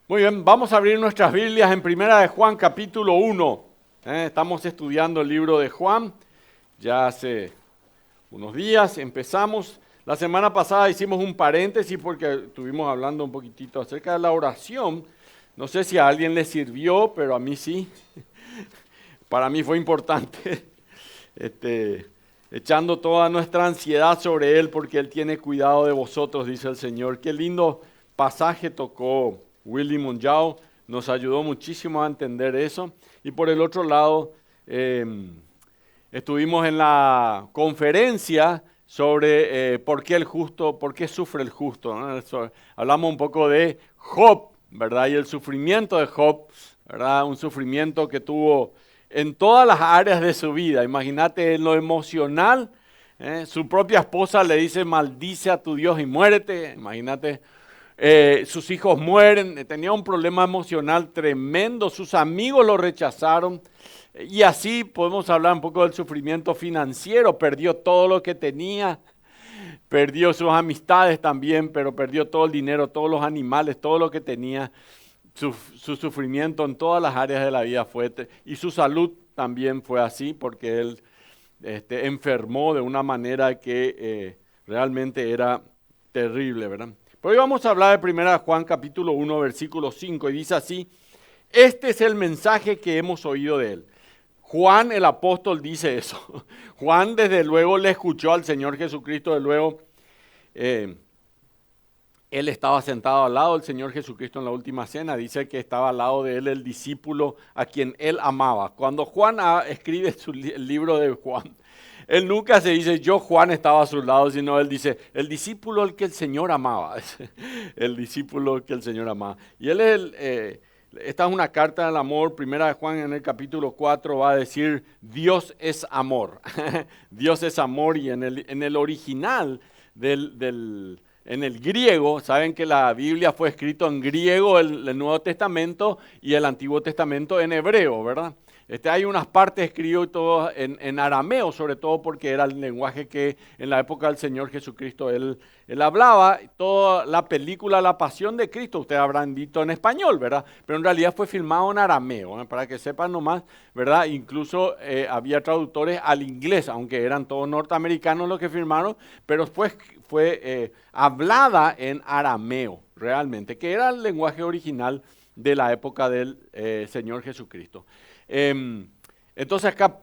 Muy bien, vamos a abrir nuestras Biblias en Primera de Juan, capítulo 1. Estamos estudiando el libro de Juan, ya hace unos días empezamos. La semana pasada hicimos un paréntesis porque estuvimos hablando un poquitito acerca de la oración. No sé si a alguien le sirvió, pero a mí sí. Para mí fue importante, echando toda nuestra ansiedad sobre Él porque Él tiene cuidado de vosotros, dice el Señor. Qué lindo pasaje tocó Willy Monjau, nos ayudó muchísimo a entender eso. Y por el otro lado, estuvimos en la conferencia sobre por qué sufre el justo, ¿no? Hablamos un poco de Job, ¿verdad? Y el sufrimiento de Job, ¿verdad? Un sufrimiento que tuvo en todas las áreas de su vida. Imagínate en lo emocional, su propia esposa le dice, maldice a tu Dios y muérete. Imagínate. Sus hijos mueren, tenía un problema emocional tremendo, sus amigos lo rechazaron y así podemos hablar un poco del sufrimiento financiero, perdió todo lo que tenía, perdió sus amistades también, pero perdió todo el dinero, todos los animales, todo lo que tenía, su sufrimiento en todas las áreas de la vida fue, y su salud también fue así porque él enfermó de una manera que realmente era terrible, ¿verdad? Pero hoy vamos a hablar de 1 Juan capítulo 1, versículo 5, y dice así, este es el mensaje que hemos oído de él. Juan el apóstol dice eso. Juan desde luego le escuchó al Señor Jesucristo, desde luego él estaba sentado al lado del Señor Jesucristo en la última cena, dice que estaba al lado de él el discípulo a quien él amaba. Cuando Juan escribe el libro de Juan, él nunca se dice, yo Juan estaba a su lado, sino él dice, el discípulo al que el Señor amaba. El discípulo que el Señor amaba. Y esta es una carta del amor. Primera de Juan en el capítulo 4 va a decir, Dios es amor. Dios es amor y en el original en el griego, saben que la Biblia fue escrito en griego, el Nuevo Testamento y el Antiguo Testamento en hebreo, ¿verdad? Hay unas partes escritas en arameo, sobre todo porque era el lenguaje que en la época del Señor Jesucristo él hablaba. Toda la película La Pasión de Cristo, ustedes habrán visto en español, ¿verdad? Pero en realidad fue filmado en arameo, para que sepan nomás, ¿verdad? Incluso había traductores al inglés, aunque eran todos norteamericanos los que firmaron, pero después fue hablada en arameo, realmente, que era el lenguaje original de la época del Señor Jesucristo. Entonces acá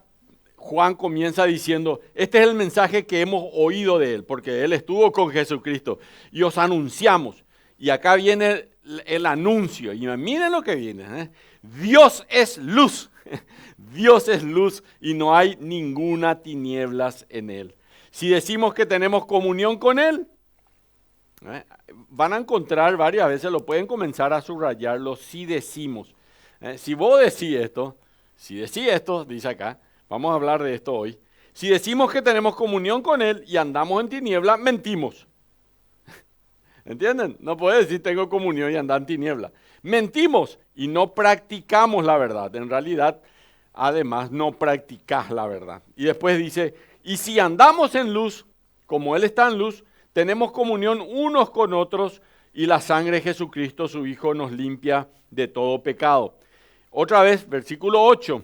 Juan comienza diciendo, este es el mensaje que hemos oído de él, porque él estuvo con Jesucristo y os anunciamos. Y acá viene el anuncio, y miren lo que viene, Dios es luz, Dios es luz y no hay ninguna tinieblas en él. Si decimos que tenemos comunión con él, van a encontrar varias veces, lo pueden comenzar a subrayarlo, si decimos. Si vos decís esto, dice acá, vamos a hablar de esto hoy. Si decimos que tenemos comunión con Él y andamos en tiniebla, mentimos. ¿Entienden? No puedes decir tengo comunión y andar en tiniebla. Mentimos y no practicamos la verdad. En realidad, además, no practicás la verdad. Y después dice, y si andamos en luz, como Él está en luz, tenemos comunión unos con otros y la sangre de Jesucristo, su Hijo, nos limpia de todo pecado. Otra vez, versículo 8.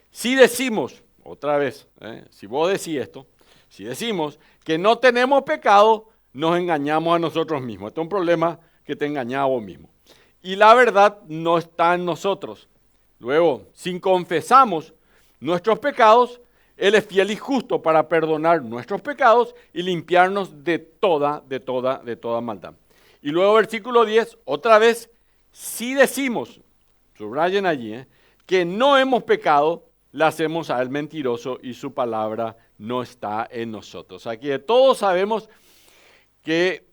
Si decimos, otra vez, si vos decís esto, si decimos que no tenemos pecado, nos engañamos a nosotros mismos. Este es un problema que te engañas a vos mismo. Y la verdad no está en nosotros. Luego, si confesamos nuestros pecados, Él es fiel y justo para perdonar nuestros pecados y limpiarnos de toda maldad. Y luego, versículo 10, otra vez, si decimos, subrayen allí, que no hemos pecado, le hacemos a él mentiroso y su palabra no está en nosotros. Aquí todos sabemos que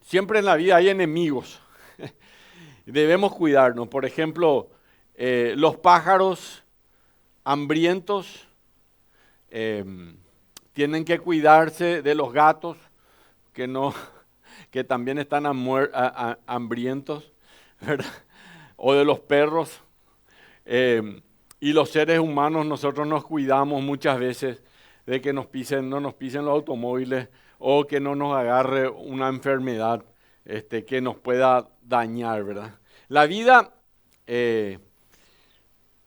siempre en la vida hay enemigos. Debemos cuidarnos. Por ejemplo, los pájaros hambrientos tienen que cuidarse de los gatos que también están hambrientos, ¿verdad? O de los perros. Y los seres humanos, nosotros nos cuidamos muchas veces de que no nos pisen los automóviles o que no nos agarre una enfermedad que nos pueda dañar, ¿verdad? La vida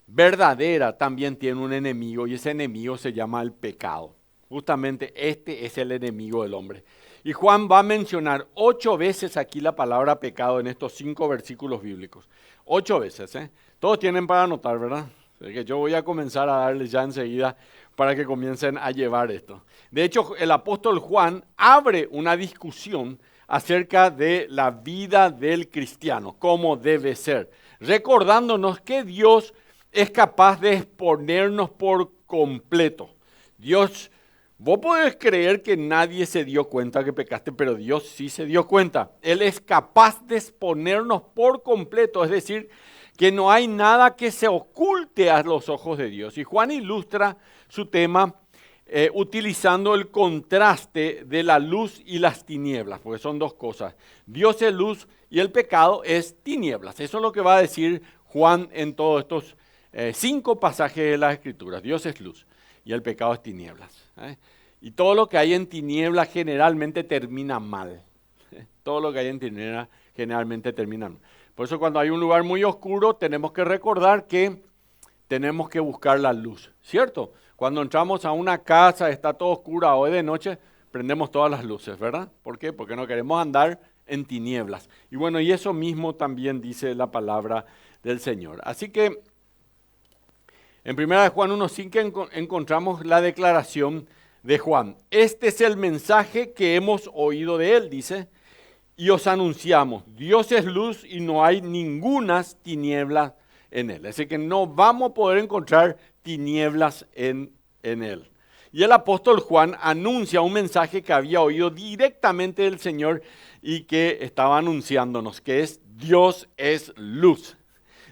verdadera también tiene un enemigo y ese enemigo se llama el pecado. Justamente este es el enemigo del hombre. Y Juan va a mencionar 8 veces aquí la palabra pecado en estos 5 versículos bíblicos. 8 veces, ¿eh? Todos tienen para anotar, ¿verdad? Así que yo voy a comenzar a darles ya enseguida para que comiencen a llevar esto. De hecho, el apóstol Juan abre una discusión acerca de la vida del cristiano, cómo debe ser, recordándonos que Dios es capaz de exponernos por completo. Dios, vos podés creer que nadie se dio cuenta que pecaste, pero Dios sí se dio cuenta. Él es capaz de exponernos por completo, es decir, que no hay nada que se oculte a los ojos de Dios. Y Juan ilustra su tema utilizando el contraste de la luz y las tinieblas, porque son dos cosas. Dios es luz y el pecado es tinieblas. Eso es lo que va a decir Juan en todos estos 5 pasajes de las Escrituras. Dios es luz y el pecado es tinieblas. Y todo lo que hay en tinieblas generalmente termina mal. Todo lo que hay en tinieblas generalmente termina mal. Por eso cuando hay un lugar muy oscuro tenemos que recordar que tenemos que buscar la luz, ¿cierto? Cuando entramos a una casa, está todo oscuro o de noche, prendemos todas las luces, ¿verdad? ¿Por qué? Porque no queremos andar en tinieblas. Y bueno, y eso mismo también dice la palabra del Señor. Así que en 1 Juan 1:5 encontramos la declaración de Juan. Este es el mensaje que hemos oído de él, dice, y os anunciamos, Dios es luz y no hay ningunas tinieblas en él. Así que no vamos a poder encontrar tinieblas en él. Y el apóstol Juan anuncia un mensaje que había oído directamente del Señor y que estaba anunciándonos, que es Dios es luz.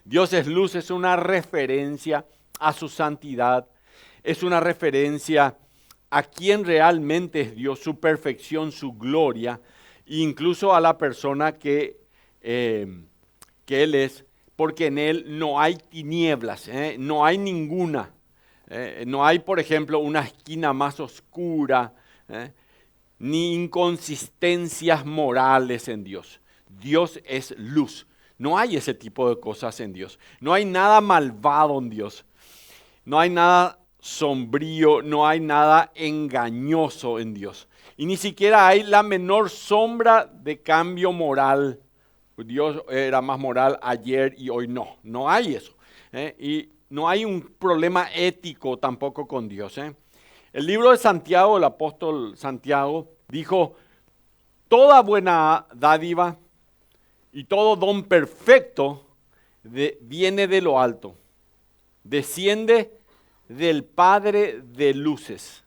Dios es luz, es una referencia a su santidad, es una referencia a quién realmente es Dios, su perfección, su gloria, incluso a la persona que Él es, porque en Él no hay tinieblas, no hay ninguna. No hay, por ejemplo, una esquina más oscura, ni inconsistencias morales en Dios. Dios es luz. No hay ese tipo de cosas en Dios. No hay nada malvado en Dios. No hay nada sombrío, no hay nada engañoso en Dios. Y ni siquiera hay la menor sombra de cambio moral. Dios era más moral ayer y hoy no. No hay eso. Y no hay un problema ético tampoco con Dios. El libro de Santiago, el apóstol Santiago, dijo, toda buena dádiva y todo don perfecto viene de lo alto. Desciende del Padre de luces,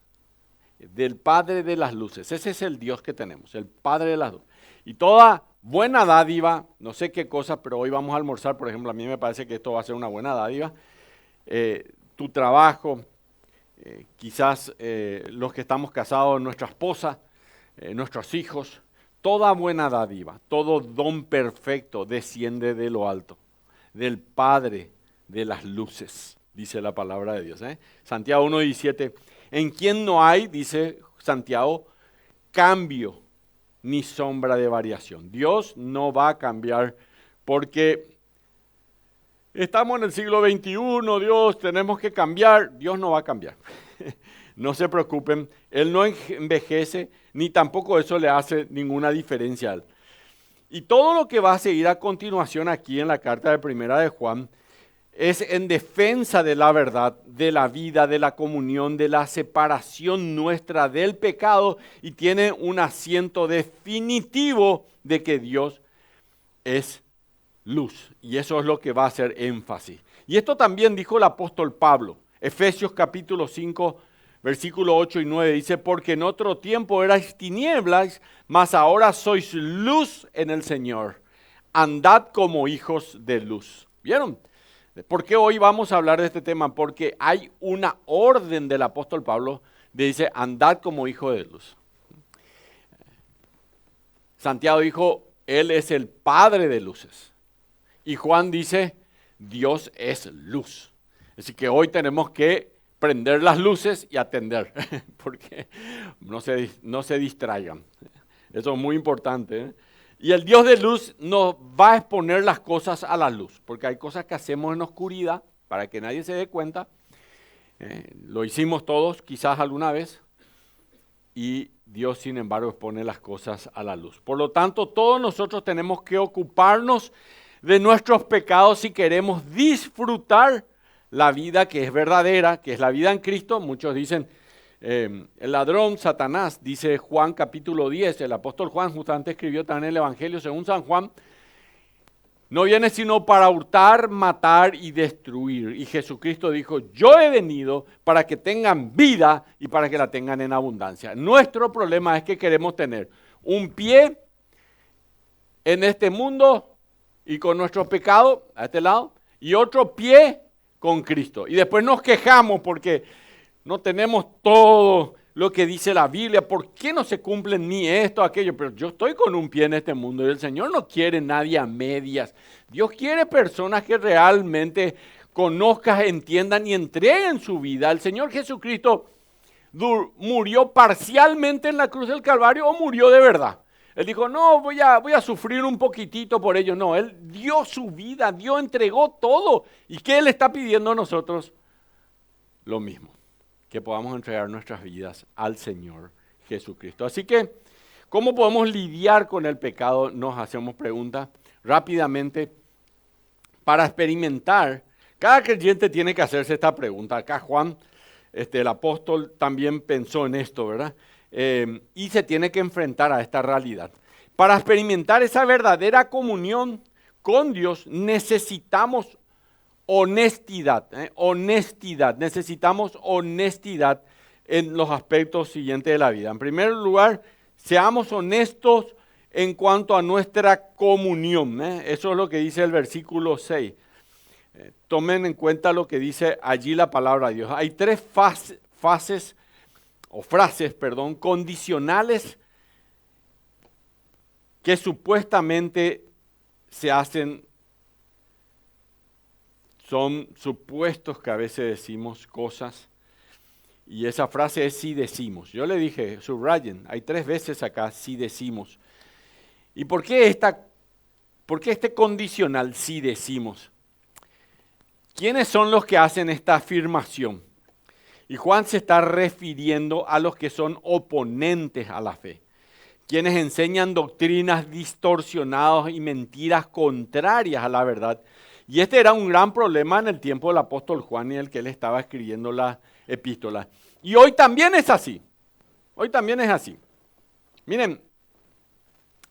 del Padre de las luces. Ese es el Dios que tenemos, el Padre de las luces. Y toda buena dádiva, no sé qué cosa, pero hoy vamos a almorzar, por ejemplo, a mí me parece que esto va a ser una buena dádiva. Tu trabajo, quizás los que estamos casados, nuestra esposa, nuestros hijos, toda buena dádiva, todo don perfecto desciende de lo alto, del Padre de las luces, dice la palabra de Dios. Santiago 1:17, en quien no hay, dice Santiago, cambio ni sombra de variación. Dios no va a cambiar porque estamos en el siglo XXI, Dios, tenemos que cambiar. Dios no va a cambiar. No se preocupen, Él no envejece, ni tampoco eso le hace ninguna diferencia a Él. Y todo lo que va a seguir a continuación aquí en la carta de Primera de Juan es en defensa de la verdad, de la vida, de la comunión, de la separación nuestra del pecado y tiene un asiento definitivo de que Dios es luz. Y eso es lo que va a hacer énfasis. Y esto también dijo el apóstol Pablo, Efesios capítulo 5, versículo 8 y 9, dice, porque en otro tiempo erais tinieblas, mas ahora sois luz en el Señor. Andad como hijos de luz. ¿Vieron? ¿Por qué hoy vamos a hablar de este tema? Porque hay una orden del apóstol Pablo que dice, andad como hijo de luz. Santiago dijo, Él es el Padre de luces. Y Juan dice, Dios es luz. Así que hoy tenemos que prender las luces y atender, porque no se distraigan. Eso es muy importante. Y el Dios de luz nos va a exponer las cosas a la luz, porque hay cosas que hacemos en oscuridad para que nadie se dé cuenta. Lo hicimos todos, quizás alguna vez, y Dios, sin embargo, expone las cosas a la luz. Por lo tanto, todos nosotros tenemos que ocuparnos de nuestros pecados si queremos disfrutar la vida que es verdadera, que es la vida en Cristo. Muchos dicen, el ladrón, Satanás, dice Juan capítulo 10, el apóstol Juan justamente escribió también el Evangelio según San Juan, no viene sino para hurtar, matar y destruir. Y Jesucristo dijo, yo he venido para que tengan vida y para que la tengan en abundancia. Nuestro problema es que queremos tener un pie en este mundo y con nuestro pecado a este lado, y otro pie con Cristo. Y después nos quejamos porque no tenemos todo lo que dice la Biblia. ¿Por qué no se cumplen ni esto, aquello? Pero yo estoy con un pie en este mundo y el Señor no quiere nadie a medias. Dios quiere personas que realmente conozcan, entiendan y entreguen su vida. El Señor Jesucristo murió parcialmente en la cruz del Calvario o murió de verdad. Él dijo, no, voy a sufrir un poquitito por ello. No, Él dio su vida, entregó todo. ¿Y qué Él está pidiendo a nosotros? Lo mismo, que podamos entregar nuestras vidas al Señor Jesucristo. Así que, ¿cómo podemos lidiar con el pecado? Nos hacemos preguntas rápidamente. Para experimentar, cada creyente tiene que hacerse esta pregunta. Acá Juan, el apóstol, también pensó en esto, ¿verdad? Y se tiene que enfrentar a esta realidad. Para experimentar esa verdadera comunión con Dios necesitamos honestidad, necesitamos honestidad en los aspectos siguientes de la vida. En primer lugar, seamos honestos en cuanto a nuestra comunión. Eso es lo que dice el versículo 6. Tomen en cuenta lo que dice allí la palabra de Dios. Hay tres frases condicionales que supuestamente se hacen. Son supuestos que a veces decimos cosas y esa frase es si decimos. Yo le dije, subrayen, hay 3 veces acá si decimos. ¿Y por qué este condicional si decimos? ¿Quiénes son los que hacen esta afirmación? Y Juan se está refiriendo a los que son oponentes a la fe, quienes enseñan doctrinas distorsionadas y mentiras contrarias a la verdad. Y este era un gran problema en el tiempo del apóstol Juan y el que él estaba escribiendo la epístola. Y hoy también es así. Hoy también es así. Miren,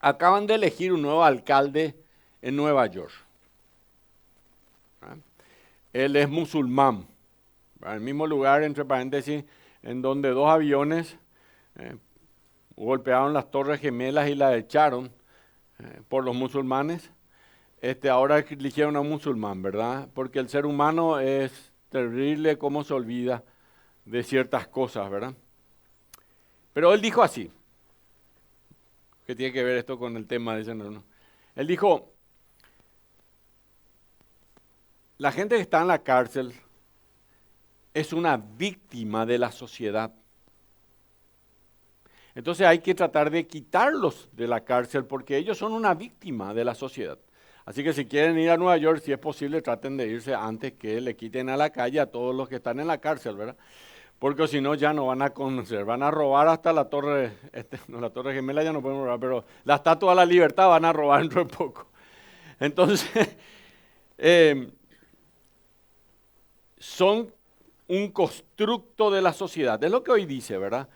acaban de elegir un nuevo alcalde en Nueva York. Él es musulmán. En el mismo lugar, entre paréntesis, en donde 2 aviones golpearon las Torres Gemelas y las echaron por los musulmanes. Ahora eligieron a un musulmán, ¿verdad? Porque el ser humano es terrible cómo se olvida de ciertas cosas, ¿verdad? Pero él dijo así. ¿Qué tiene que ver esto con el tema? Dicen, no. Él dijo, la gente que está en la cárcel es una víctima de la sociedad. Entonces hay que tratar de quitarlos de la cárcel porque ellos son una víctima de la sociedad. Así que si quieren ir a Nueva York, si es posible, traten de irse antes que le quiten a la calle a todos los que están en la cárcel, ¿verdad? Porque si no ya no van a conocer, van a robar hasta la torre, la Torre Gemela ya no podemos robar, pero la Estatua de la Libertad van a robar dentro de poco. Entonces, son un constructo de la sociedad, es lo que hoy dice, ¿verdad?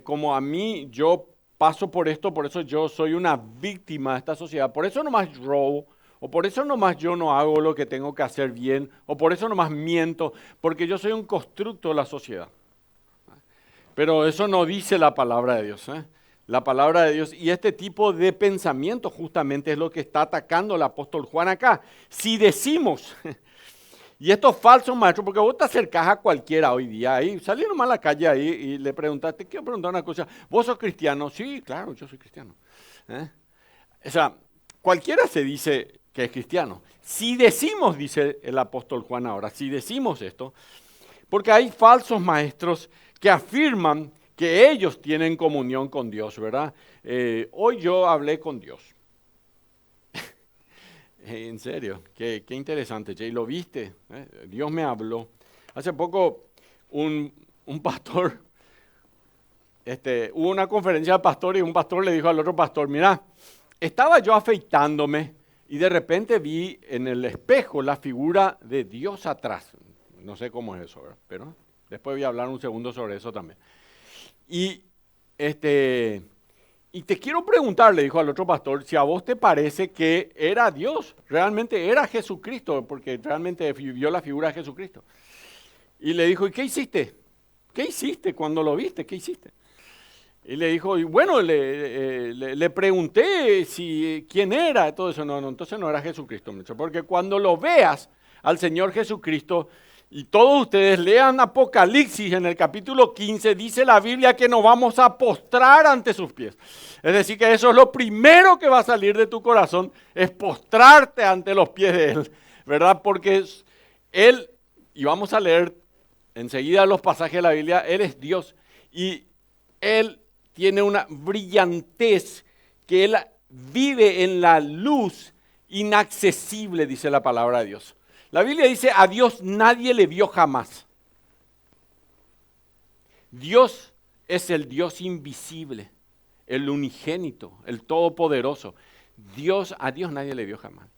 Como a mí, yo paso por esto, por eso yo soy una víctima de esta sociedad, por eso nomás robo, o por eso nomás yo no hago lo que tengo que hacer bien, o por eso nomás miento, porque yo soy un constructo de la sociedad. Pero eso no dice la palabra de Dios, La palabra de Dios, y este tipo de pensamiento justamente es lo que está atacando el apóstol Juan acá. Si decimos, y estos falsos maestros, porque vos te acercás a cualquiera hoy día, ahí, salí nomás a la calle ahí y le preguntaste, quiero preguntar una cosa, ¿vos sos cristiano? Sí, claro, yo soy cristiano. O sea, cualquiera se dice que es cristiano. Si decimos, dice el apóstol Juan ahora, si decimos esto, porque hay falsos maestros que afirman que ellos tienen comunión con Dios, ¿verdad? Hoy yo hablé con Dios. En serio, qué interesante, Jay. ¿Lo viste? Dios me habló. Hace poco un pastor, hubo una conferencia de pastores y un pastor le dijo al otro pastor, mira, estaba yo afeitándome y de repente vi en el espejo la figura de Dios atrás. No sé cómo es eso, ¿verdad? Pero después voy a hablar un segundo sobre eso también. Y te quiero preguntar, le dijo al otro pastor, si a vos te parece que era Dios, realmente era Jesucristo, porque realmente vio la figura de Jesucristo. Y le dijo, ¿y qué hiciste? ¿Qué hiciste cuando lo viste? ¿Qué hiciste? Y le dijo, y bueno, le pregunté quién era, todo eso. No, entonces no era Jesucristo, porque cuando lo veas al Señor Jesucristo, y todos ustedes lean Apocalipsis en el capítulo 15, dice la Biblia que nos vamos a postrar ante sus pies. Es decir, que eso es lo primero que va a salir de tu corazón, es postrarte ante los pies de Él, ¿verdad? Porque Él, y vamos a leer enseguida los pasajes de la Biblia, Él es Dios y Él tiene una brillantez que Él vive en la luz inaccesible, dice la palabra de Dios. La Biblia dice, a Dios nadie le vio jamás. Dios es el Dios invisible, el unigénito, el todopoderoso. A Dios nadie le vio jamás.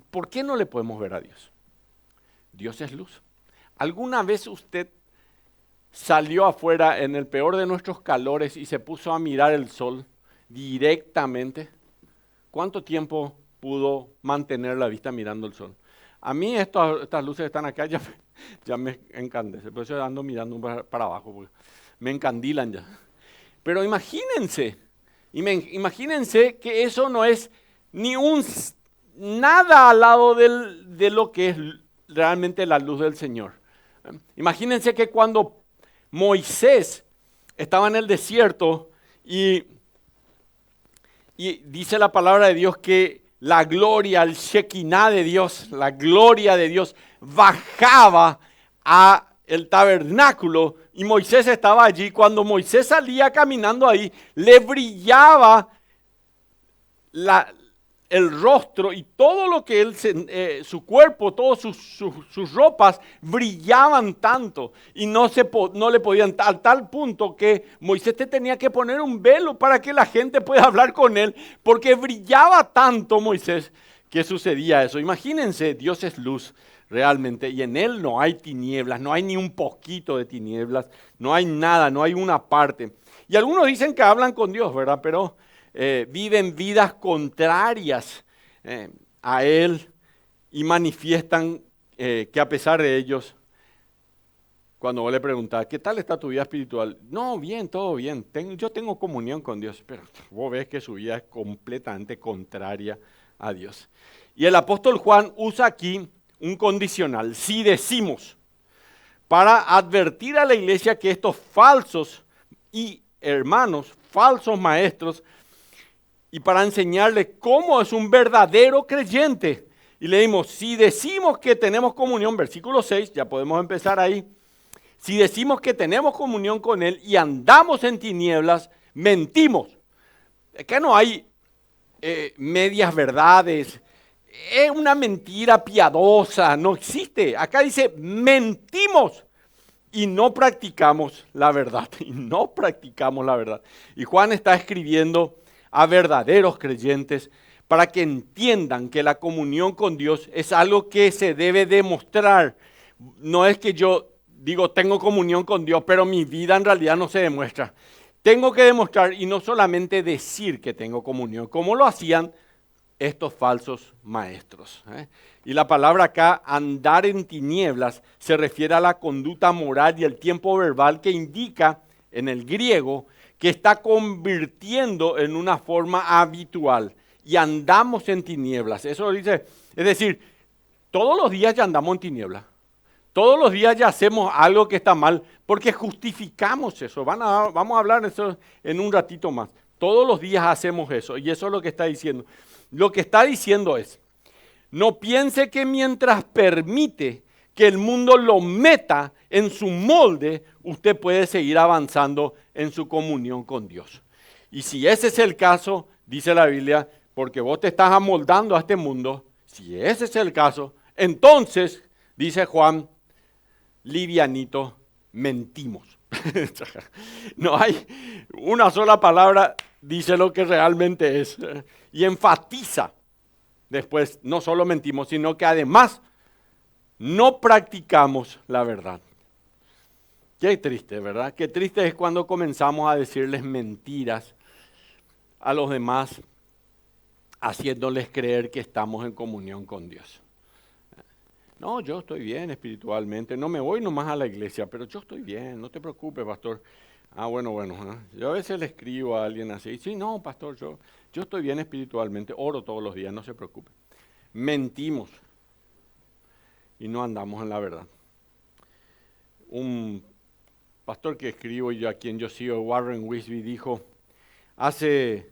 ¿Por qué no le podemos ver a Dios? Dios es luz. ¿Alguna vez usted salió afuera en el peor de nuestros calores y se puso a mirar el sol directamente? ¿Cuánto tiempo pudo mantener la vista mirando el sol? A mí estas luces están acá ya me encandecen, por eso ando mirando para abajo, porque me encandilan ya. Pero imagínense que eso no es ni nada al lado de lo que es realmente la luz del Señor. Imagínense que cuando Moisés estaba en el desierto y dice la palabra de Dios que la gloria, el Shekinah de Dios, la gloria de Dios bajaba a el tabernáculo y Moisés estaba allí. Cuando Moisés salía caminando ahí, le brillaba el rostro y todo lo que él, su cuerpo, todas sus ropas brillaban tanto y no le podían, a tal punto que Moisés tenía que poner un velo para que la gente pueda hablar con él, porque brillaba tanto Moisés que sucedía eso. Imagínense, Dios es luz realmente y en Él no hay tinieblas, no hay ni un poquito de tinieblas, no hay nada, no hay una parte. Y algunos dicen que hablan con Dios, ¿verdad? Pero viven vidas contrarias a Él y manifiestan que a pesar de ellos, cuando vos le preguntás, ¿qué tal está tu vida espiritual? No, bien, todo bien, yo tengo comunión con Dios, pero vos ves que su vida es completamente contraria a Dios. Y el apóstol Juan usa aquí un condicional, si decimos, para advertir a la iglesia que estos falsos y hermanos, falsos maestros, y para enseñarle cómo es un verdadero creyente. Y leímos, si decimos que tenemos comunión, versículo 6, ya podemos empezar ahí. Si decimos que tenemos comunión con Él y andamos en tinieblas, mentimos. Acá no hay medias verdades, es una mentira piadosa, no existe. Acá dice, mentimos y no practicamos la verdad. Y no practicamos la verdad. Y Juan está escribiendo a verdaderos creyentes para que entiendan que la comunión con Dios es algo que se debe demostrar. No es que yo digo tengo comunión con Dios, pero mi vida en realidad no se demuestra. Tengo que demostrar y no solamente decir que tengo comunión, como lo hacían estos falsos maestros. Y la palabra acá, andar en tinieblas, se refiere a la conducta moral y el tiempo verbal que indica en el griego que está convirtiendo en una forma habitual. Y andamos en tinieblas. Eso dice, es decir, todos los días ya andamos en tinieblas. Todos los días ya hacemos algo que está mal porque justificamos eso. Vamos a hablar de eso en un ratito más. Todos los días hacemos eso y eso es lo que está diciendo. Lo que está diciendo es, no piense que mientras permite que el mundo lo meta en su molde, usted puede seguir avanzando en su comunión con Dios. Y si ese es el caso, dice la Biblia, porque vos te estás amoldando a este mundo, Si ese es el caso, entonces, dice Juan, livianito, mentimos. No hay una sola palabra, dice lo que realmente es. Y enfatiza después, no solo mentimos, sino que además no practicamos la verdad. Qué triste, ¿verdad? Qué triste es cuando comenzamos a decirles mentiras a los demás, haciéndoles creer que estamos en comunión con Dios. No, yo estoy bien espiritualmente, no me voy nomás a la iglesia, pero yo estoy bien, no te preocupes, pastor. Ah, bueno, yo a veces le escribo a alguien así, sí, no, pastor, yo estoy bien espiritualmente, oro todos los días, no se preocupe. Mentimos y no andamos en la verdad. Un pastor que escribo y a quien yo sigo, Warren Wiersbe, dijo, hace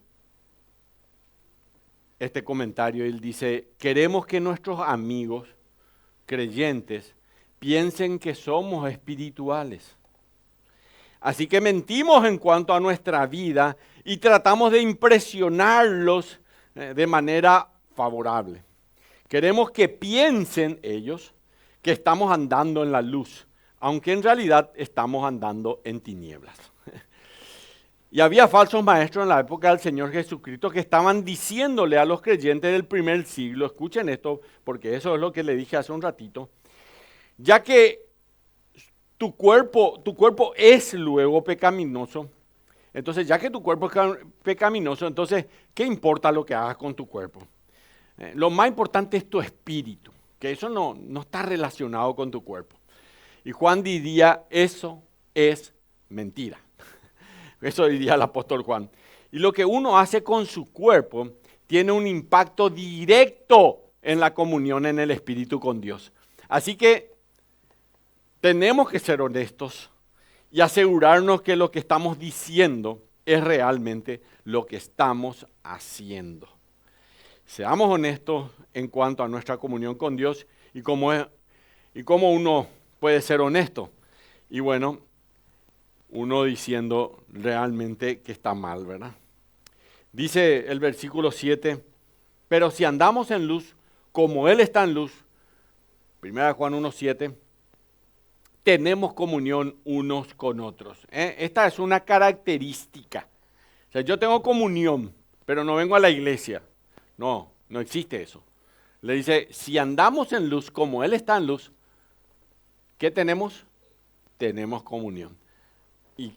este comentario, él dice, queremos que nuestros amigos creyentes piensen que somos espirituales. Así que mentimos en cuanto a nuestra vida y tratamos de impresionarlos de manera favorable. Queremos que piensen ellos que estamos andando en la luz, aunque en realidad estamos andando en tinieblas. Y había falsos maestros en la época del Señor Jesucristo que estaban diciéndole a los creyentes del primer siglo, escuchen esto, porque eso es lo que le dije hace un ratito, ya que tu cuerpo es luego pecaminoso, entonces ya que tu cuerpo es pecaminoso, entonces, ¿qué importa lo que hagas con tu cuerpo? Lo más importante es tu espíritu, que eso no está relacionado con tu cuerpo. Y Juan diría, eso es mentira. Eso diría el apóstol Juan. Y lo que uno hace con su cuerpo tiene un impacto directo en la comunión en el Espíritu con Dios. Así que tenemos que ser honestos y asegurarnos que lo que estamos diciendo es realmente lo que estamos haciendo. Seamos honestos en cuanto a nuestra comunión con Dios y cómo uno puede ser honesto. Y bueno, uno diciendo realmente que está mal, ¿verdad? Dice el versículo 7, pero si andamos en luz, como Él está en luz, 1 Juan 1:7, tenemos comunión unos con otros. Esta es una característica. O sea, yo tengo comunión, pero no vengo a la iglesia. No existe eso. Le dice, si andamos en luz, como Él está en luz, ¿qué tenemos? Tenemos comunión. ¿Y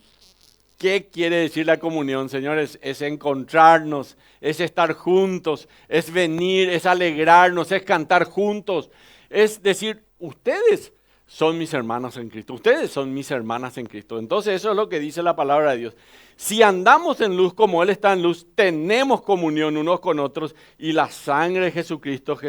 qué quiere decir la comunión, señores? Es encontrarnos, es estar juntos, es venir, es alegrarnos, es cantar juntos. Es decir, ustedes son mis hermanos en Cristo, ustedes son mis hermanas en Cristo. Entonces eso es lo que dice la palabra de Dios. Si andamos en luz como Él está en luz, tenemos comunión unos con otros y la sangre de Jesucristo,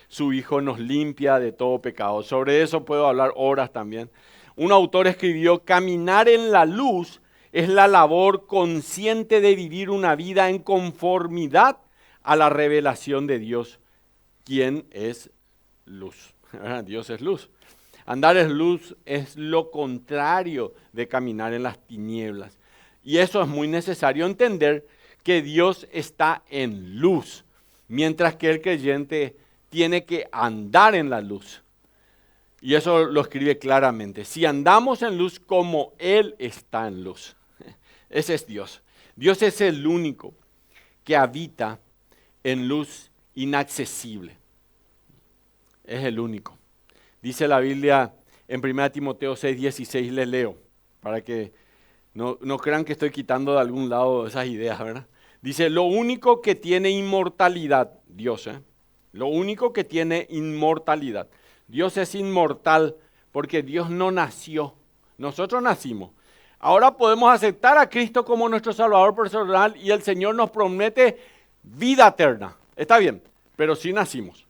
su Hijo, nos limpia de todo pecado. Sobre eso puedo hablar horas también. Un autor escribió, caminar en la luz es la labor consciente de vivir una vida en conformidad a la revelación de Dios, quien es luz. Dios es luz. Andar en luz es lo contrario de caminar en las tinieblas. Y eso es muy necesario entender que Dios está en luz, mientras que el creyente tiene que andar en la luz. Y eso lo escribe claramente. Si andamos en luz como Él está en luz. Ese es Dios. Dios es el único que habita en luz inaccesible. Es el único. Dice la Biblia en 1 Timoteo 6:16, le leo, para que no crean que estoy quitando de algún lado esas ideas, ¿verdad? Dice, lo único que tiene inmortalidad, Dios, lo único que tiene inmortalidad. Dios es inmortal porque Dios no nació, nosotros nacimos. Ahora podemos aceptar a Cristo como nuestro Salvador personal y el Señor nos promete vida eterna. Está bien, pero sí nacimos.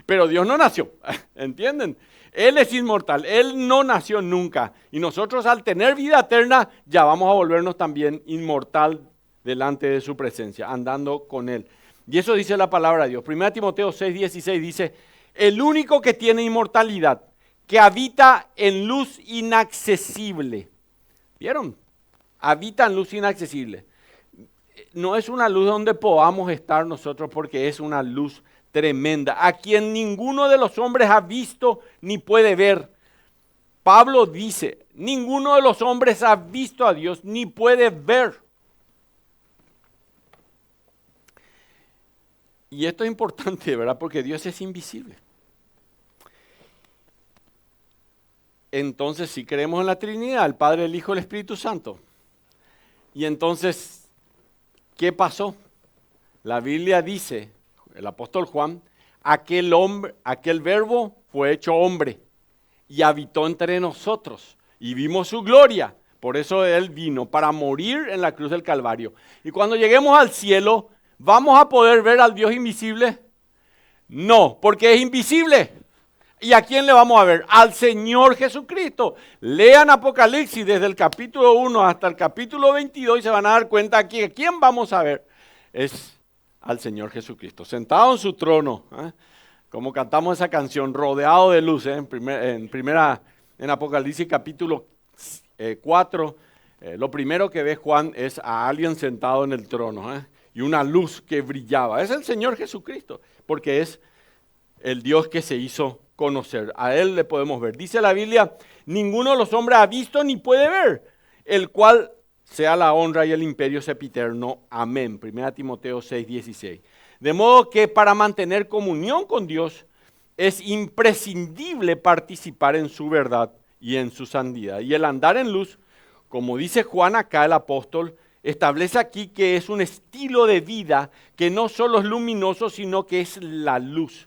Pero Dios no nació, ¿entienden? Él es inmortal, Él no nació nunca. Y nosotros al tener vida eterna ya vamos a volvernos también inmortal delante de su presencia, andando con Él. Y eso dice la palabra de Dios. 1 Timoteo 6:16 dice, el único que tiene inmortalidad, que habita en luz inaccesible. ¿Vieron? Habita en luz inaccesible. No es una luz donde podamos estar nosotros porque es una luz tremenda, a quien ninguno de los hombres ha visto ni puede ver. Pablo dice, ninguno de los hombres ha visto a Dios ni puede ver. Y esto es importante, ¿verdad? Porque Dios es invisible. Entonces, si creemos en la Trinidad, el Padre, el Hijo y el Espíritu Santo. Y entonces, ¿qué pasó? La Biblia dice, el apóstol Juan, aquel verbo fue hecho hombre y habitó entre nosotros y vimos su gloria. Por eso Él vino para morir en la cruz del Calvario. Y cuando lleguemos al cielo, ¿vamos a poder ver al Dios invisible? No, porque es invisible. ¿Y a quién le vamos a ver? Al Señor Jesucristo. Lean Apocalipsis desde el capítulo 1 hasta el capítulo 22 y se van a dar cuenta aquí. ¿A quién vamos a ver? Es al Señor Jesucristo, sentado en su trono, como cantamos esa canción, rodeado de luz, en Apocalipsis capítulo 4, lo primero que ve Juan es a alguien sentado en el trono, y una luz que brillaba. Es el Señor Jesucristo, porque es el Dios que se hizo conocer. A Él le podemos ver. Dice la Biblia, ninguno de los hombres ha visto ni puede ver, el cual sea la honra y el imperio sempiterno. Amén. 1 Timoteo 6:16. De modo que para mantener comunión con Dios es imprescindible participar en su verdad y en su santidad. Y el andar en luz, como dice Juan acá el apóstol, establece aquí que es un estilo de vida que no solo es luminoso, sino que es la luz.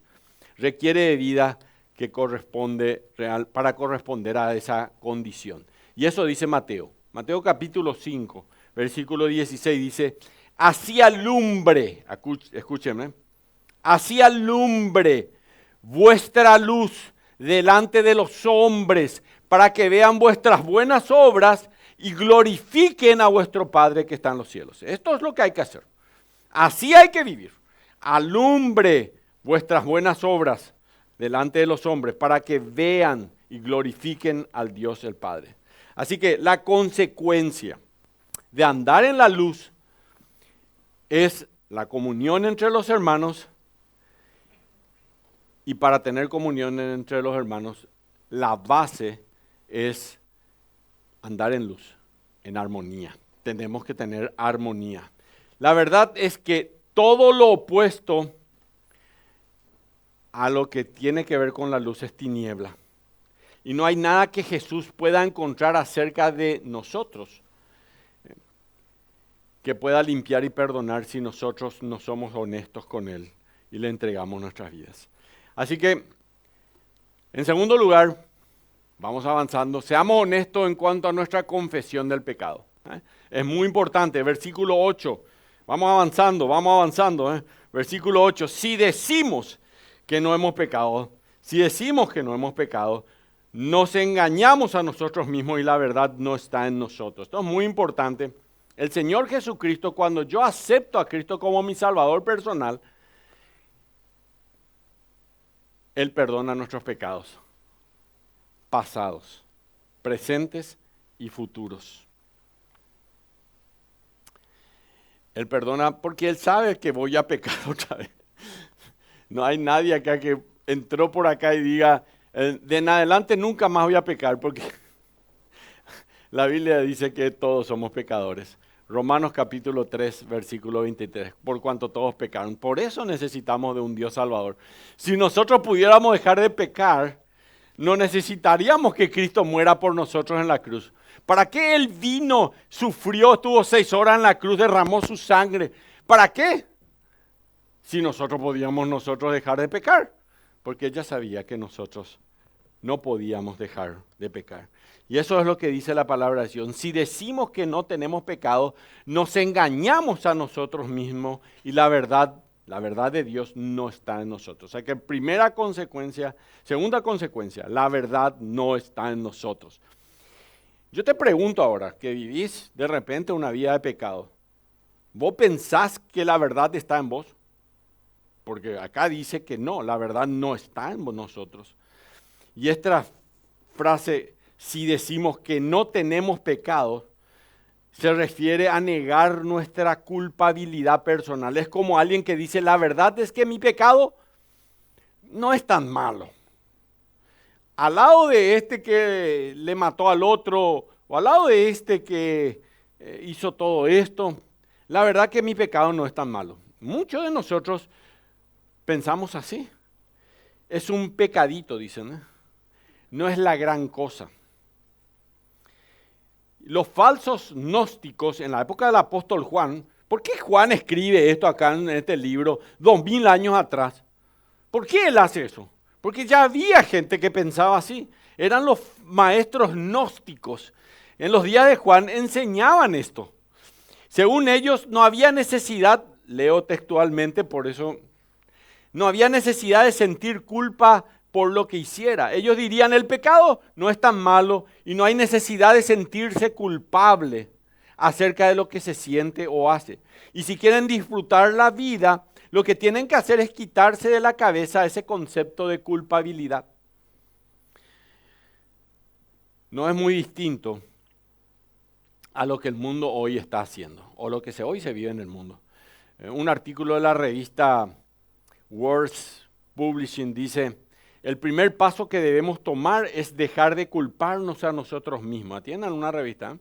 Requiere de vida que corresponde real para corresponder a esa condición. Y eso dice Mateo. Mateo capítulo 5, versículo 16 dice, así alumbre, escúchenme, así alumbre vuestra luz delante de los hombres para que vean vuestras buenas obras y glorifiquen a vuestro Padre que está en los cielos. Esto es lo que hay que hacer. Así hay que vivir. Alumbre vuestras buenas obras delante de los hombres para que vean y glorifiquen al Dios el Padre. Así que la consecuencia de andar en la luz es la comunión entre los hermanos, y para tener comunión entre los hermanos, la base es andar en luz, en armonía. Tenemos que tener armonía. La verdad es que todo lo opuesto a lo que tiene que ver con la luz es tiniebla. Y no hay nada que Jesús pueda encontrar acerca de nosotros que pueda limpiar y perdonar si nosotros no somos honestos con Él y le entregamos nuestras vidas. Así que, en segundo lugar, vamos avanzando. Seamos honestos en cuanto a nuestra confesión del pecado. Es muy importante. Versículo 8. Vamos avanzando. Versículo 8. Si decimos que no hemos pecado, nos engañamos a nosotros mismos y la verdad no está en nosotros. Esto es muy importante. El Señor Jesucristo, cuando yo acepto a Cristo como mi Salvador personal, Él perdona nuestros pecados, pasados, presentes y futuros. Él perdona porque Él sabe que voy a pecar otra vez. No hay nadie acá que entró por acá y diga, de en adelante nunca más voy a pecar, porque la Biblia dice que todos somos pecadores. Romanos capítulo 3, versículo 23, por cuanto todos pecaron. Por eso necesitamos de un Dios salvador. Si nosotros pudiéramos dejar de pecar, no necesitaríamos que Cristo muera por nosotros en la cruz. ¿Para qué Él vino, sufrió, estuvo 6 horas en la cruz, derramó su sangre? ¿Para qué? Si nosotros podíamos dejar de pecar. Porque ella sabía que nosotros no podíamos dejar de pecar. Y eso es lo que dice la palabra de Dios. Si decimos que no tenemos pecado, nos engañamos a nosotros mismos y la verdad de Dios no está en nosotros. O sea que segunda consecuencia, la verdad no está en nosotros. Yo te pregunto ahora, que vivís de repente una vida de pecado, ¿vos pensás que la verdad está en vos? Porque acá dice que no, la verdad no está en nosotros. Y esta frase, si decimos que no tenemos pecado, se refiere a negar nuestra culpabilidad personal. Es como alguien que dice, la verdad es que mi pecado no es tan malo. Al lado de este que le mató al otro, o al lado de este que hizo todo esto, la verdad que mi pecado no es tan malo. Muchos de nosotros pensamos así. Es un pecadito, dicen, ¿eh? No es la gran cosa. Los falsos gnósticos en la época del apóstol Juan, ¿por qué Juan escribe esto acá en este libro 2000 años atrás? ¿Por qué él hace eso? Porque ya había gente que pensaba así. Eran los maestros gnósticos. En los días de Juan enseñaban esto. Según ellos no había necesidad, leo textualmente, por eso, no había necesidad de sentir culpa por lo que hiciera. Ellos dirían, el pecado no es tan malo y no hay necesidad de sentirse culpable acerca de lo que se siente o hace. Y si quieren disfrutar la vida, lo que tienen que hacer es quitarse de la cabeza ese concepto de culpabilidad. No es muy distinto a lo que el mundo hoy está haciendo, o lo que hoy se vive en el mundo. Un artículo de la revista Words Publishing dice, el primer paso que debemos tomar es dejar de culparnos a nosotros mismos. ¿Tienen una revista?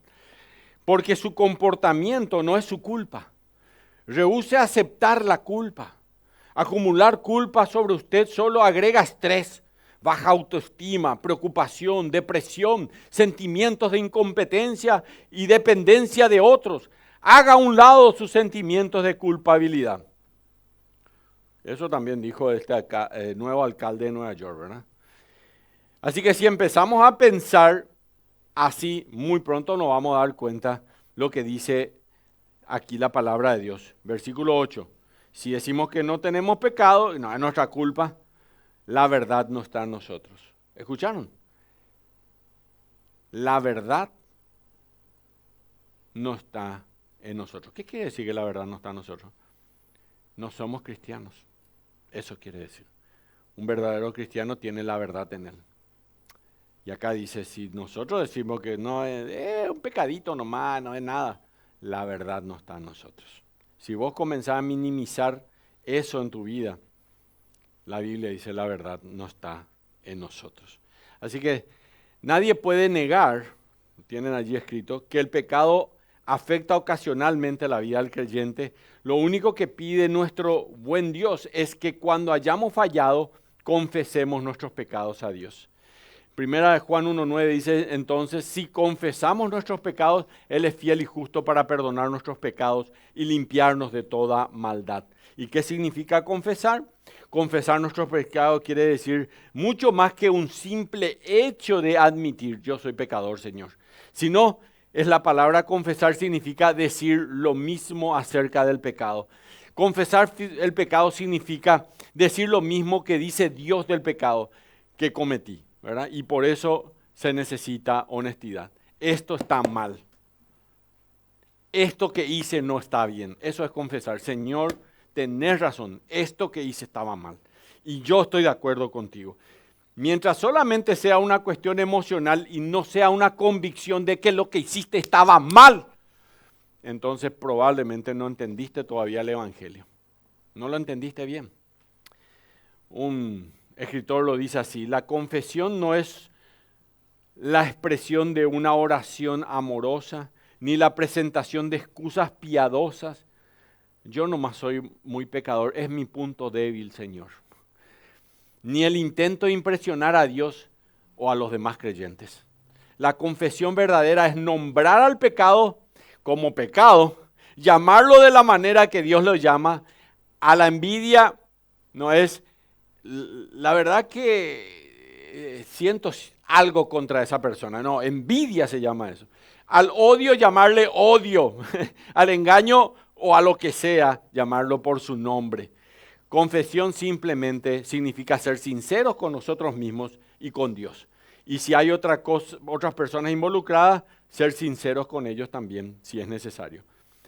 Porque su comportamiento no es su culpa. Rehúse a aceptar la culpa. Acumular culpa sobre usted solo agrega estrés, baja autoestima, preocupación, depresión, sentimientos de incompetencia y dependencia de otros. Haga a un lado sus sentimientos de culpabilidad. Eso también dijo este nuevo alcalde de Nueva York, ¿verdad? Así que si empezamos a pensar así, muy pronto nos vamos a dar cuenta lo que dice aquí la palabra de Dios. Versículo 8. Si decimos que no tenemos pecado, no es nuestra culpa, la verdad no está en nosotros. ¿Escucharon? La verdad no está en nosotros. ¿Qué quiere decir que la verdad no está en nosotros? No somos cristianos. Eso quiere decir. Un verdadero cristiano tiene la verdad en él. Y acá dice, si nosotros decimos que no es un pecadito nomás, no es nada, la verdad no está en nosotros. Si vos comenzás a minimizar eso en tu vida, la Biblia dice la verdad no está en nosotros. Así que nadie puede negar, tienen allí escrito, que el pecado afecta ocasionalmente la vida del creyente. Lo único que pide nuestro buen Dios es que cuando hayamos fallado, confesemos nuestros pecados a Dios. Primera de Juan 1:9 dice entonces, si confesamos nuestros pecados, Él es fiel y justo para perdonar nuestros pecados y limpiarnos de toda maldad. ¿Y qué significa confesar? Confesar nuestros pecados quiere decir mucho más que un simple hecho de admitir, yo soy pecador, Señor. Sino, es la palabra confesar significa decir lo mismo acerca del pecado. Confesar el pecado significa decir lo mismo que dice Dios del pecado que cometí, ¿verdad? Y por eso se necesita honestidad. Esto está mal. Esto que hice no está bien. Eso es confesar. Señor, tenés razón. Esto que hice estaba mal. Y yo estoy de acuerdo contigo. Mientras solamente sea una cuestión emocional y no sea una convicción de que lo que hiciste estaba mal, entonces probablemente no entendiste todavía el Evangelio. No lo entendiste bien. Un escritor lo dice así, la confesión no es la expresión de una oración amorosa, ni la presentación de excusas piadosas. Yo nomás soy muy pecador, es mi punto débil, Señor. Ni el intento de impresionar a Dios o a los demás creyentes. La confesión verdadera es nombrar al pecado como pecado, llamarlo de la manera que Dios lo llama. A la envidia no es, la verdad que siento algo contra esa persona, no, envidia se llama eso. Al odio llamarle odio, al engaño o a lo que sea llamarlo por su nombre. Confesión simplemente significa ser sinceros con nosotros mismos y con Dios. Y si hay otras personas involucradas, ser sinceros con ellos también, si es necesario.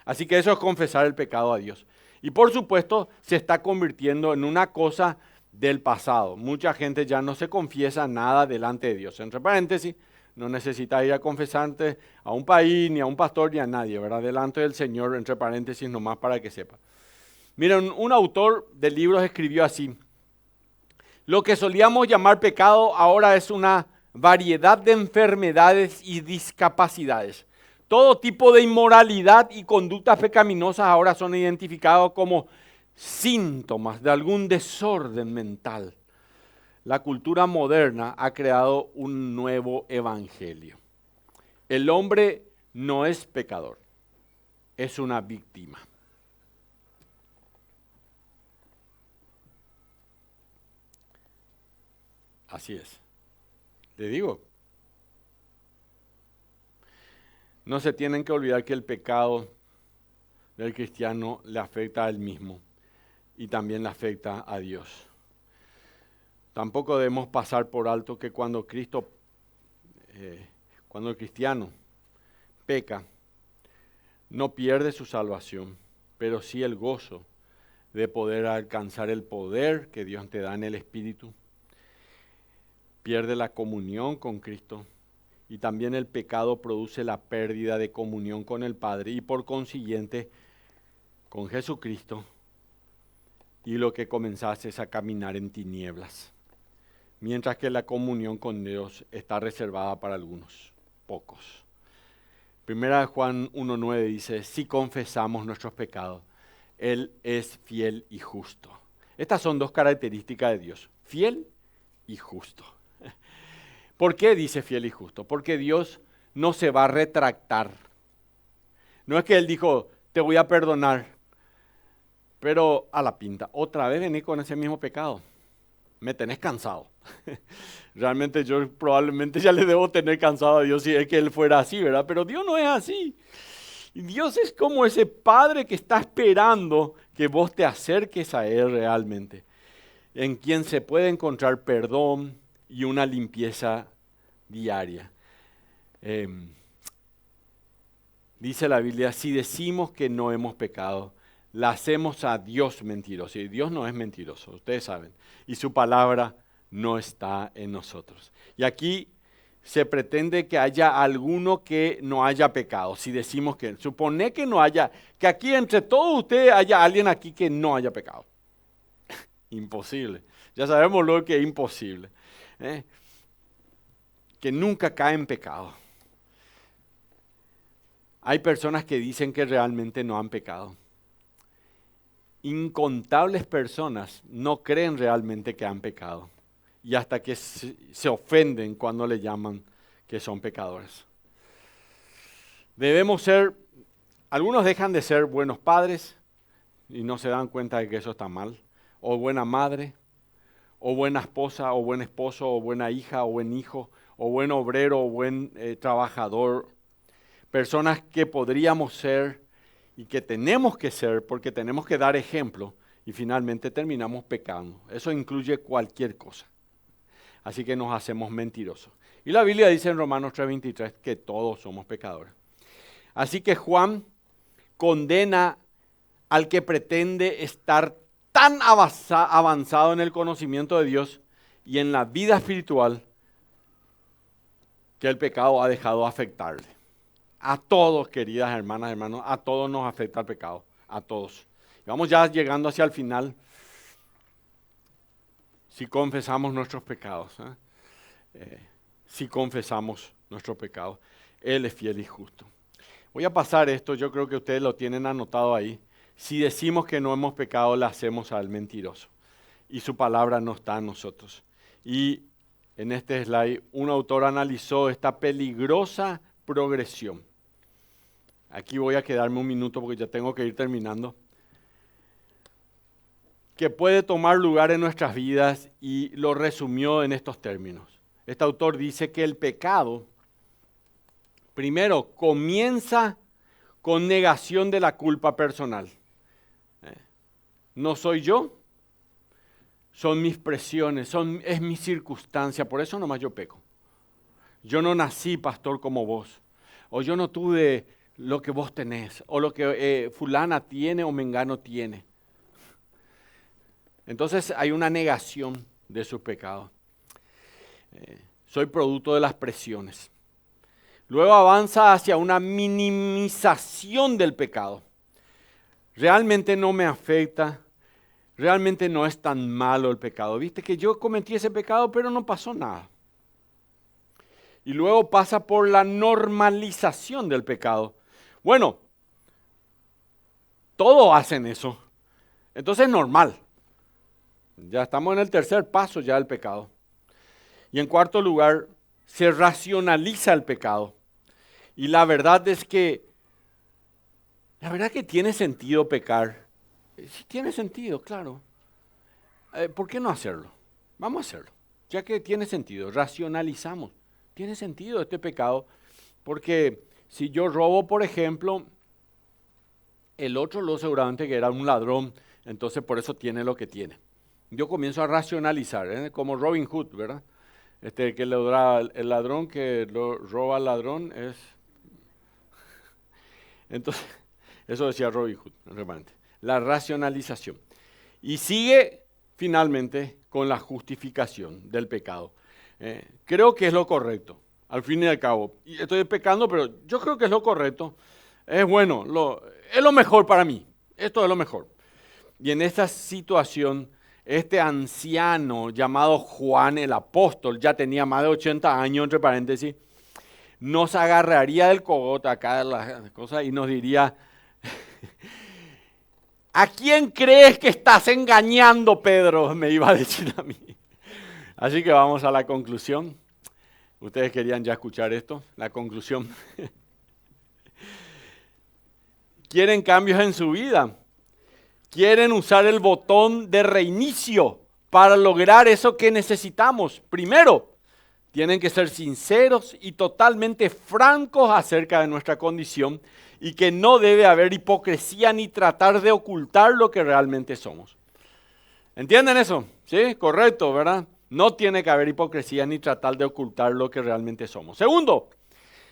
Así que eso es confesar el pecado a Dios. Y por supuesto, se está convirtiendo en una cosa del pasado. Mucha gente ya no se confiesa nada delante de Dios. Entre paréntesis, no necesitas ir a confesarte a un país, ni a un pastor, ni a nadie, ¿verdad? Delante del Señor, entre paréntesis, nomás para que sepa. Miren, un autor de libros escribió así: Lo que solíamos llamar pecado ahora es una variedad de enfermedades y discapacidades. Todo tipo de inmoralidad y conductas pecaminosas ahora son identificados como síntomas de algún desorden mental. La cultura moderna ha creado un nuevo evangelio. El hombre no es pecador, es una víctima. Así es. Le digo, no se tienen que olvidar que el pecado del cristiano le afecta a él mismo y también le afecta a Dios. Tampoco debemos pasar por alto que cuando el cristiano peca, no pierde su salvación, pero sí el gozo de poder alcanzar el poder que Dios te da en el Espíritu. Pierde la comunión con Cristo y también el pecado produce la pérdida de comunión con el Padre y por consiguiente con Jesucristo, y lo que comenzás es a caminar en tinieblas, mientras que la comunión con Dios está reservada para algunos, pocos. Primera de Juan 1:9 dice, si confesamos nuestros pecados, Él es fiel y justo. Estas son dos características de Dios, fiel y justo. ¿Por qué dice fiel y justo? Porque Dios no se va a retractar. No es que Él dijo, te voy a perdonar, pero a la pinta, otra vez venís con ese mismo pecado. Me tenés cansado. Realmente yo probablemente ya le debo tener cansado a Dios si es que Él fuera así, ¿verdad? Pero Dios no es así. Dios es como ese Padre que está esperando que vos te acerques a Él realmente, en quien se puede encontrar perdón y una limpieza diaria. Dice la Biblia, si decimos que no hemos pecado, la hacemos a Dios mentiroso. Y Dios no es mentiroso, ustedes saben. Y su palabra no está en nosotros. Y aquí se pretende que haya alguno que no haya pecado. Si decimos que, supone que no haya, que aquí entre todos ustedes haya alguien aquí que no haya pecado. Imposible. Ya sabemos lo que es imposible. Que nunca cae en pecado. Hay personas que dicen que realmente no han pecado. Incontables personas no creen realmente que han pecado y hasta que se ofenden cuando le llaman que son pecadores. Debemos ser, algunos dejan de ser buenos padres y no se dan cuenta de que eso está mal, o buena madre, o buena esposa, o buen esposo, o buena hija, o buen hijo, o buen obrero, o buen trabajador. Personas que podríamos ser y que tenemos que ser porque tenemos que dar ejemplo y finalmente terminamos pecando. Eso incluye cualquier cosa. Así que nos hacemos mentirosos. Y la Biblia dice en Romanos 3:23 que todos somos pecadores. Así que Juan condena al que pretende estar tan avanzado en el conocimiento de Dios y en la vida espiritual que el pecado ha dejado afectarle. A todos, queridas hermanas, hermanos, a todos nos afecta el pecado, a todos. Y vamos ya llegando hacia el final. Si confesamos nuestros pecados, si confesamos nuestros pecados, Él es fiel y justo. Voy a pasar esto, yo creo que ustedes lo tienen anotado ahí. Si decimos que no hemos pecado, le hacemos al mentiroso. Y su palabra no está en nosotros. Y en este slide, un autor analizó esta peligrosa progresión. Aquí voy a quedarme un minuto porque ya tengo que ir terminando. Que puede tomar lugar en nuestras vidas y lo resumió en estos términos. Este autor dice que el pecado, primero, comienza con negación de la culpa personal. No soy yo, son mis presiones, es mi circunstancia, por eso nomás yo peco. Yo no nací, pastor, como vos, o yo no tuve lo que vos tenés, o lo que fulana tiene o mengano tiene. Entonces hay una negación de sus pecados. Soy producto de las presiones. Luego avanza hacia una minimización del pecado. Realmente no me afecta, realmente no es tan malo el pecado. Viste que yo cometí ese pecado, pero no pasó nada. Y luego pasa por la normalización del pecado. Bueno, todos hacen eso. Entonces es normal. Ya estamos en el tercer paso ya del pecado. Y en cuarto lugar, se racionaliza el pecado. Y la verdad que tiene sentido pecar. Sí tiene sentido, claro. ¿Por qué no hacerlo? Vamos a hacerlo. Ya que tiene sentido, racionalizamos. Tiene sentido este pecado. Porque si yo robo, por ejemplo, el otro lo seguramente que era un ladrón, entonces por eso tiene lo que tiene. Yo comienzo a racionalizar, como Robin Hood, ¿verdad? El ladrón que lo roba al ladrón es... Entonces, eso decía Robin Hood, realmente. La racionalización. Y sigue finalmente con la justificación del pecado. Creo que es lo correcto, al fin y al cabo. Y estoy pecando, pero yo creo que es lo correcto. Es bueno, es lo mejor para mí. Esto es lo mejor. Y en esta situación, este anciano llamado Juan el apóstol, ya tenía más de 80 años, entre paréntesis, nos agarraría del cogote acá de las cosas y nos diría, ¿a quién crees que estás engañando, Pedro? Me iba a decir a mí. Así que vamos a la conclusión. Ustedes querían ya escuchar esto, la conclusión. ¿Quieren cambios en su vida? ¿Quieren usar el botón de reinicio para lograr eso que necesitamos? Primero, tienen que ser sinceros y totalmente francos acerca de nuestra condición y que no debe haber hipocresía ni tratar de ocultar lo que realmente somos. ¿Entienden eso? ¿Sí? Correcto, ¿verdad? No tiene que haber hipocresía ni tratar de ocultar lo que realmente somos. Segundo,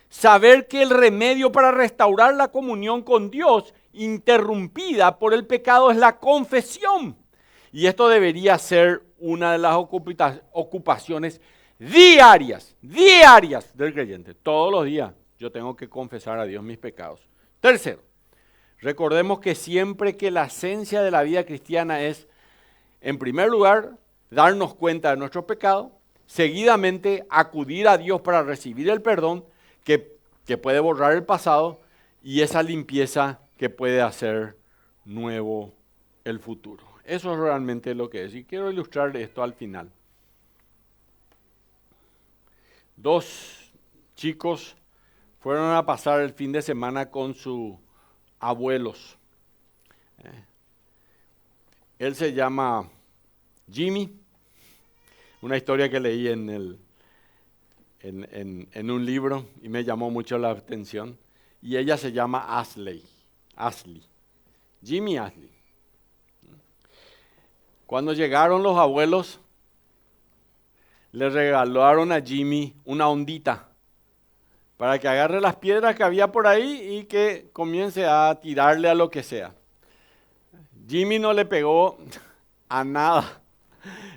saber que el remedio para restaurar la comunión con Dios interrumpida por el pecado es la confesión. Y esto debería ser una de las ocupaciones diarias del creyente. Todos los días yo tengo que confesar a Dios mis pecados. Tercero, recordemos que siempre que la esencia de la vida cristiana es, en primer lugar, darnos cuenta de nuestro pecado, seguidamente acudir a Dios para recibir el perdón que puede borrar el pasado y esa limpieza que puede hacer nuevo el futuro. Eso es realmente lo que es. Y quiero ilustrar esto al final. 2 chicos fueron a pasar el fin de semana con sus abuelos. Él se llama Jimmy, una historia que leí en un libro y me llamó mucho la atención. Y ella se llama Ashley. Jimmy Ashley. Cuando llegaron los abuelos, le regalaron a Jimmy una ondita para que agarre las piedras que había por ahí y que comience a tirarle a lo que sea. Jimmy no le pegó a nada.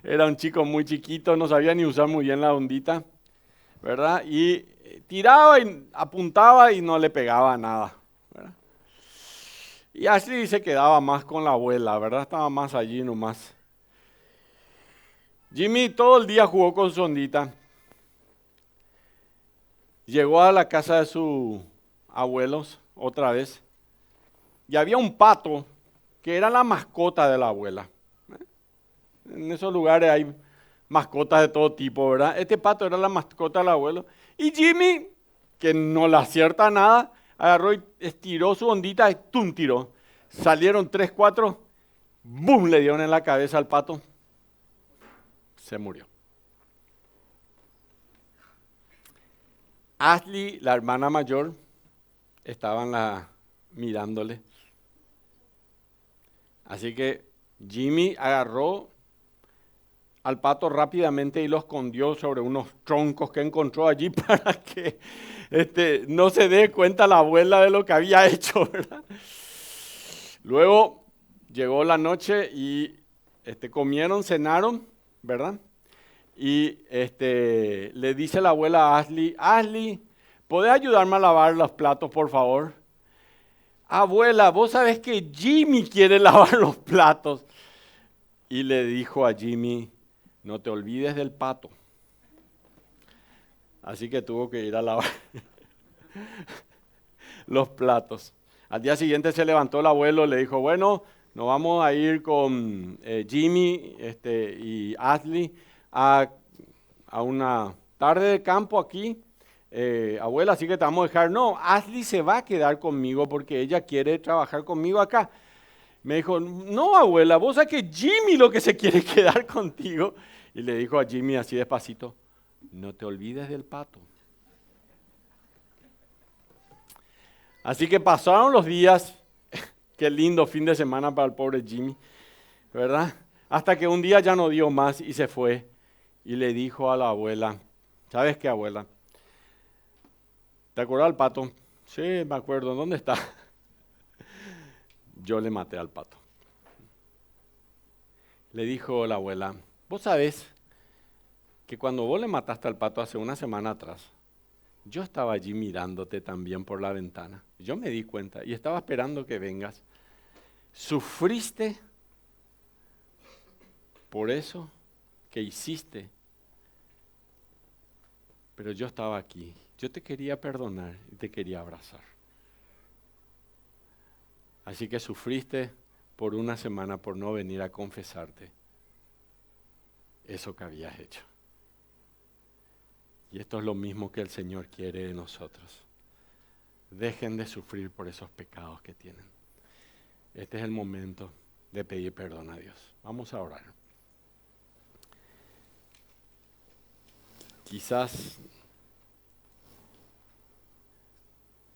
Era un chico muy chiquito, no sabía ni usar muy bien la ondita, ¿verdad? Y tiraba y apuntaba y no le pegaba a nada, ¿verdad? Y Ashley se quedaba más con la abuela, ¿verdad? Estaba más allí nomás. Jimmy todo el día jugó con su ondita. Llegó a la casa de sus abuelos otra vez y había un pato que era la mascota de la abuela. En esos lugares hay mascotas de todo tipo, ¿verdad? Este pato era la mascota del abuelo. Y Jimmy, que no le acierta nada, agarró y estiró su ondita y ¡tum! Tiró. Salieron 3, 4, ¡bum! Le dieron en la cabeza al pato. Se murió. Ashley, la hermana mayor, estaban mirándole. Así que Jimmy agarró al pato rápidamente y lo escondió sobre unos troncos que encontró allí para que no se dé cuenta la abuela de lo que había hecho, ¿verdad? Luego llegó la noche y comieron, cenaron, ¿verdad? Y le dice la abuela a Ashley, ¿podés ayudarme a lavar los platos, por favor? Abuela, vos sabés que Jimmy quiere lavar los platos. y le dijo a Jimmy, no te olvides del pato. Así que tuvo que ir a lavar los platos. Al día siguiente se levantó el abuelo, le dijo, bueno, nos vamos a ir con Jimmy y Ashley a una tarde de campo aquí. Abuela, así que te vamos a dejar. No, Ashley se va a quedar conmigo porque ella quiere trabajar conmigo acá. Me dijo, no abuela, vos sabés que Jimmy lo que se quiere quedar contigo. Y le dijo a Jimmy así despacito, no te olvides del pato. Así que pasaron los días, qué lindo fin de semana para el pobre Jimmy, ¿verdad? Hasta que un día ya no dio más y se fue y le dijo a la abuela, ¿sabes qué, abuela? ¿Te acuerdas del pato? Sí, me acuerdo, ¿dónde está? Yo le maté al pato. Le dijo la abuela, vos sabés que cuando vos le mataste al pato hace una semana atrás, yo estaba allí mirándote también por la ventana. Yo me di cuenta y estaba esperando que vengas. Sufriste por eso que hiciste, pero yo estaba aquí. Yo te quería perdonar y te quería abrazar. Así que sufriste por una semana por no venir a confesarte eso que habías hecho. Y esto es lo mismo que el Señor quiere de nosotros. Dejen de sufrir por esos pecados que tienen. Este es el momento de pedir perdón a Dios. Vamos a orar. Quizás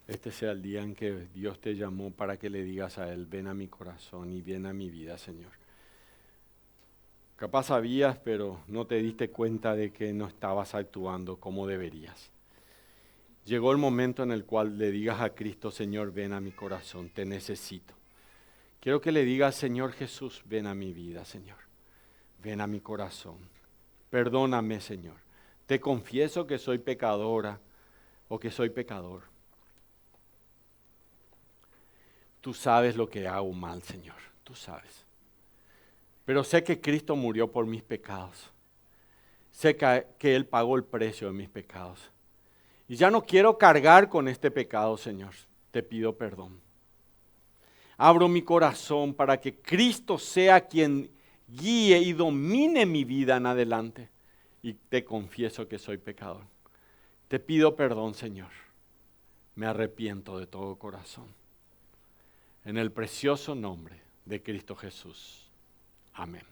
este sea el día en que Dios te llamó para que le digas a Él, ven a mi corazón y ven a mi vida, Señor. Capaz sabías, pero no te diste cuenta de que no estabas actuando como deberías. Llegó el momento en el cual le digas a Cristo, Señor, ven a mi corazón, te necesito. Quiero que le digas, Señor Jesús, ven a mi vida, Señor. Ven a mi corazón. Perdóname, Señor. Te confieso que soy pecadora o que soy pecador. Tú sabes lo que hago mal, Señor. Tú sabes. Pero sé que Cristo murió por mis pecados. Sé que Él pagó el precio de mis pecados. Y ya no quiero cargar con este pecado, Señor. Te pido perdón. Abro mi corazón para que Cristo sea quien guíe y domine mi vida en adelante. Y te confieso que soy pecador. Te pido perdón, Señor. Me arrepiento de todo corazón. En el precioso nombre de Cristo Jesús. Amén.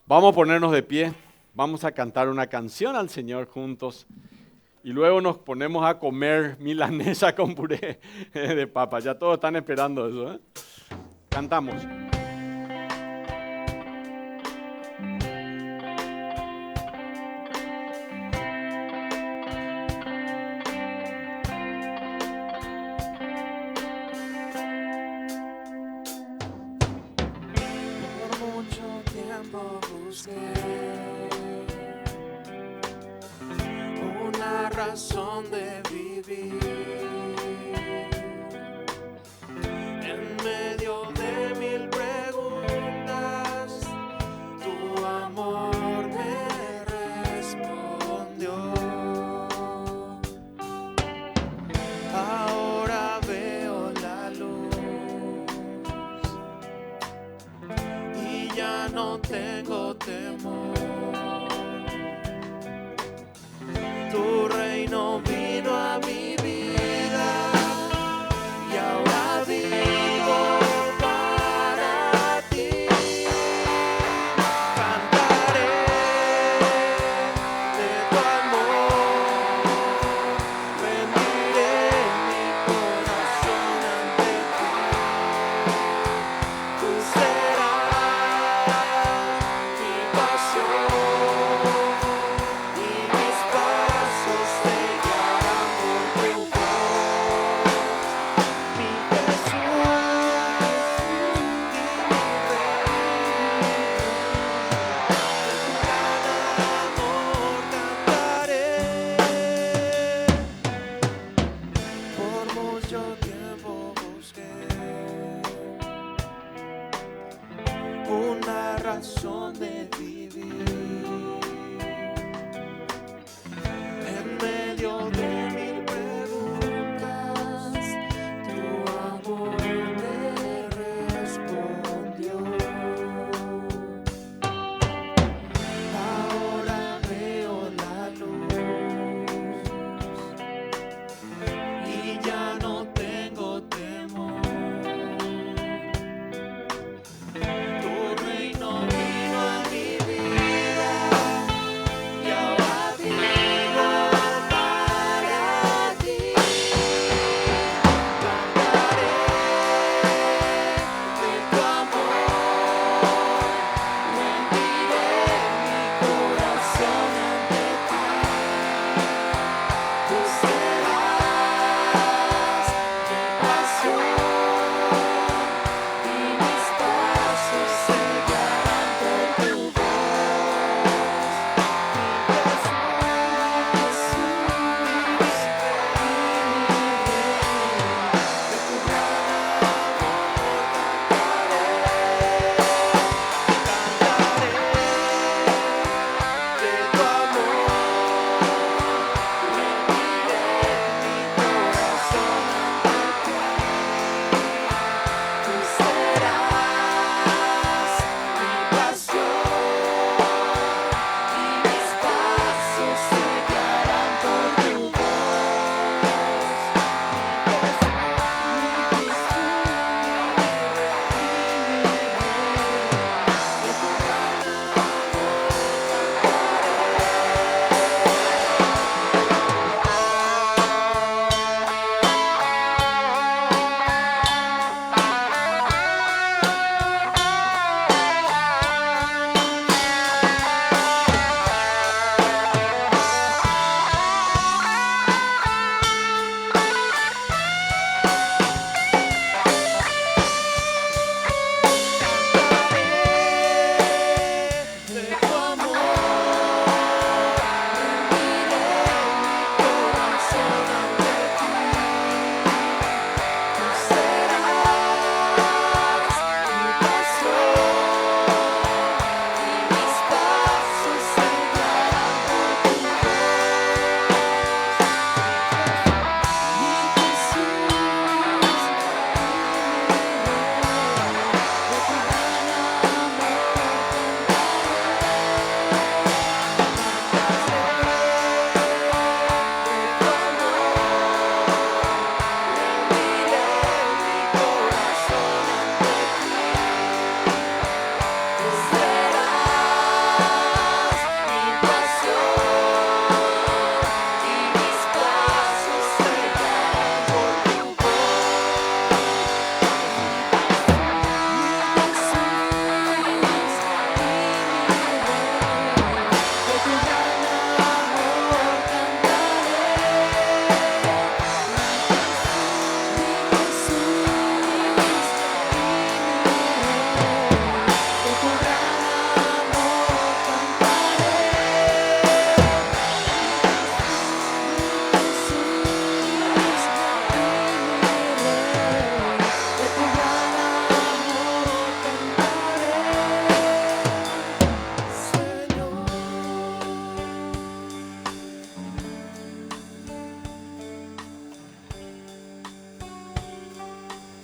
Vamos a ponernos de pie, vamos a cantar una canción al Señor juntos y luego nos ponemos a comer milanesa con puré de papa. Ya todos están esperando eso, ¿eh? Cantamos. Una razón de vivir en medio de mil preguntas, tu amor me respondió. Ahora veo la luz y ya no tengo temor. Tu reino vino a mi vida.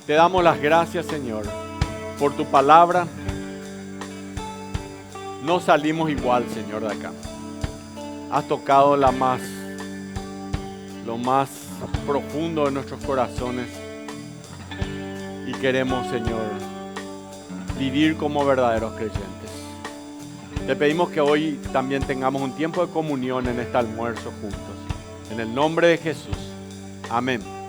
Te damos las gracias, Señor, por tu palabra. No salimos igual, Señor, de acá. Has tocado lo más profundo de nuestros corazones. Y queremos, Señor, vivir como verdaderos creyentes. Te pedimos que hoy también tengamos un tiempo de comunión en este almuerzo juntos. En el nombre de Jesús. Amén.